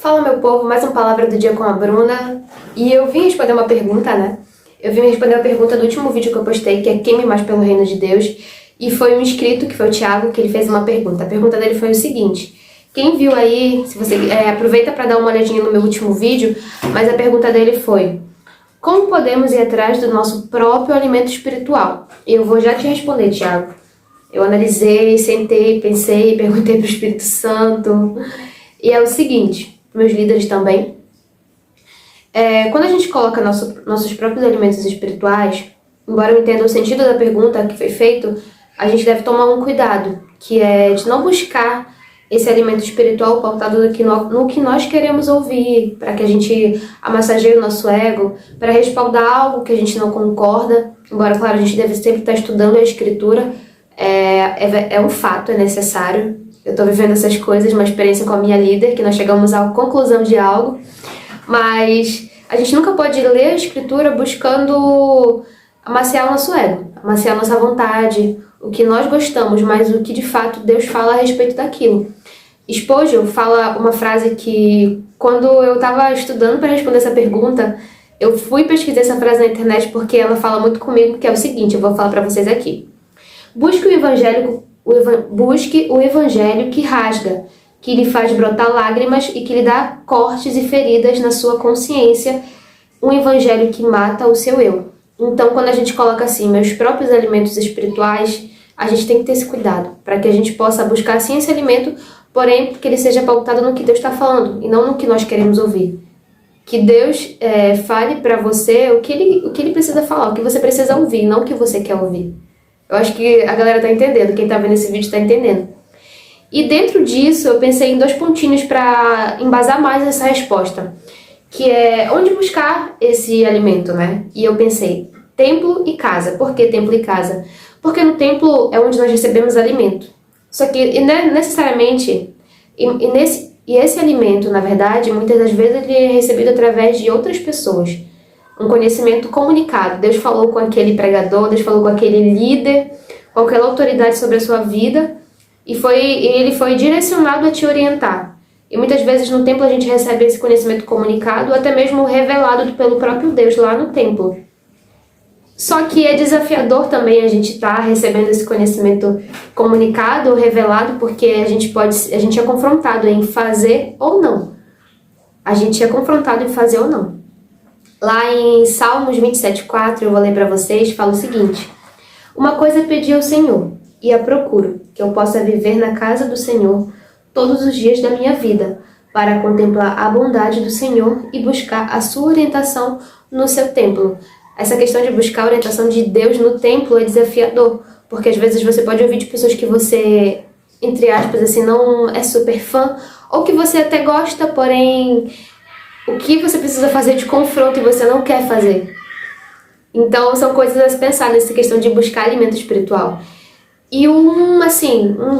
Fala, meu povo, mais uma palavra do dia com a Bruna. E eu vim responder uma pergunta, né? Eu vim responder a pergunta do último vídeo que eu postei, que é queime mais pelo reino de Deus. E foi um inscrito, que foi o Thiago, que ele fez uma pergunta. A pergunta dele foi o seguinte: quem viu aí, se você aproveita para dar uma olhadinha no meu último vídeo, mas a pergunta dele foi: como podemos ir atrás do nosso próprio alimento espiritual? E eu vou já te responder, Thiago. Eu analisei, sentei, pensei, perguntei para o Espírito Santo. E é o seguinte, meus líderes também. Quando a gente coloca nossos próprios alimentos espirituais, embora eu entenda o sentido da pergunta que foi feito, a gente deve tomar um cuidado, que é de não buscar esse alimento espiritual pautado no que nós queremos ouvir, para que a gente amassageie o nosso ego, para respaldar algo que a gente não concorda, embora, claro, a gente deve sempre estar estudando a Escritura, é um fato, é necessário. Eu estou vivendo essas coisas, uma experiência com a minha líder, que nós chegamos à conclusão de algo, mas a gente nunca pode ler a Escritura buscando amaciar o nosso ego, amaciar a nossa vontade, o que nós gostamos, mas o que de fato Deus fala a respeito daquilo. Spurgeon fala uma frase que, quando eu estava estudando para responder essa pergunta, eu fui pesquisar essa frase na internet porque ela fala muito comigo, que é o seguinte, eu vou falar para vocês aqui. Busque o evangelho que rasga, que lhe faz brotar lágrimas e que lhe dá cortes e feridas na sua consciência, um evangelho que mata o seu eu. Então, quando a gente coloca assim, meus próprios alimentos espirituais, a gente tem que ter esse cuidado, para que a gente possa buscar sim esse alimento, porém que ele seja pautado no que Deus está falando, e não no que nós queremos ouvir. Que Deus fale para você o que ele precisa falar, o que você precisa ouvir, não o que você quer ouvir. Eu acho que a galera tá entendendo, quem tá vendo esse vídeo tá entendendo. E dentro disso, eu pensei em 2 pontinhos para embasar mais essa resposta, que é onde buscar esse alimento, né? E eu pensei, templo e casa. Por que templo e casa? Porque no templo é onde nós recebemos alimento. Só que necessariamente, esse alimento, na verdade, muitas das vezes ele é recebido através de outras pessoas. Um conhecimento comunicado. Deus falou com aquele pregador, Deus falou com aquele líder, com aquela autoridade sobre a sua vida, e ele foi direcionado a te orientar. E muitas vezes no templo a gente recebe esse conhecimento comunicado, ou até mesmo revelado pelo próprio Deus lá no templo. Só que é desafiador também a gente estar recebendo esse conhecimento comunicado ou revelado, porque a gente é confrontado em fazer ou não. A gente é confrontado em fazer ou não. Lá em Salmos 27:4, eu vou ler para vocês, fala o seguinte: uma coisa pedi ao Senhor, e a procuro, que eu possa viver na casa do Senhor todos os dias da minha vida, para contemplar a bondade do Senhor e buscar a sua orientação no seu templo. Essa questão de buscar a orientação de Deus no templo é desafiador, porque às vezes você pode ouvir de pessoas que você, entre aspas, assim, não é super fã, ou que você até gosta, porém o que você precisa fazer de confronto e você não quer fazer. Então são coisas a se pensar nessa questão de buscar alimento espiritual. E um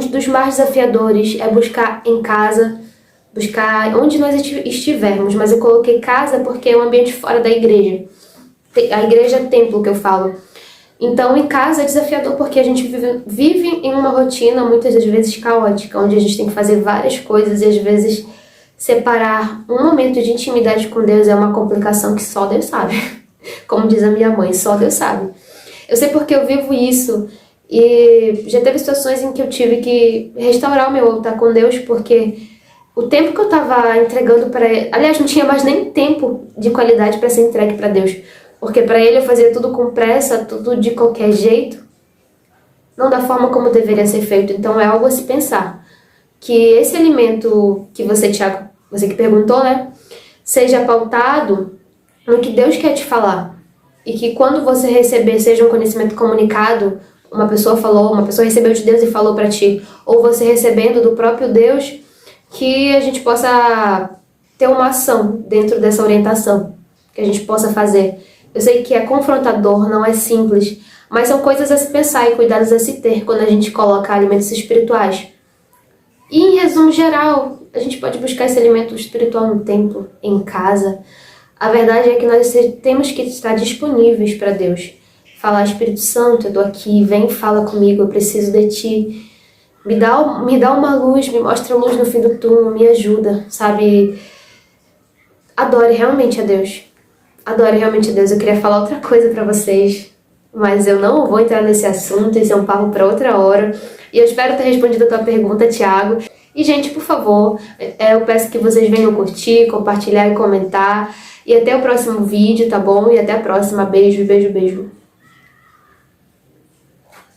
dos mais desafiadores é buscar em casa, buscar onde nós estivermos, mas eu coloquei casa porque é um ambiente fora da igreja. A igreja é templo que eu falo. Então em casa é desafiador porque a gente vive em uma rotina muitas das vezes caótica, onde a gente tem que fazer várias coisas e às vezes separar um momento de intimidade com Deus é uma complicação que só Deus sabe. Como diz a minha mãe, só Deus sabe. Eu sei porque eu vivo isso e já teve situações em que eu tive que restaurar o meu altar com Deus, porque o tempo que eu estava entregando para Ele... Aliás, não tinha mais nem tempo de qualidade para ser entregue para Deus. Porque para Ele eu fazia tudo com pressa, tudo de qualquer jeito, não da forma como deveria ser feito. Então é algo a se pensar. Que esse alimento que você, Thiago, você que perguntou, né, seja pautado no que Deus quer te falar. E que quando você receber, seja um conhecimento comunicado, uma pessoa recebeu de Deus e falou para ti, ou você recebendo do próprio Deus, que a gente possa ter uma ação dentro dessa orientação, que a gente possa fazer. Eu sei que é confrontador, não é simples, mas são coisas a se pensar e cuidados a se ter quando a gente coloca alimentos espirituais. E em resumo geral, a gente pode buscar esse alimento espiritual no templo, em casa. A verdade é que nós temos que estar disponíveis para Deus. Falar, Espírito Santo, eu estou aqui, vem, fala comigo, eu preciso de Ti. Me dá uma luz, me mostra a luz no fim do túnel, me ajuda, sabe? adore realmente a Deus. Adore realmente a Deus. Eu queria falar outra coisa pra vocês, mas eu não vou entrar nesse assunto, isso é um papo pra outra hora. E eu espero ter respondido a tua pergunta, Thiago. E, gente, por favor, eu peço que vocês venham curtir, compartilhar e comentar. E até o próximo vídeo, tá bom? E até a próxima. Beijo, beijo, beijo.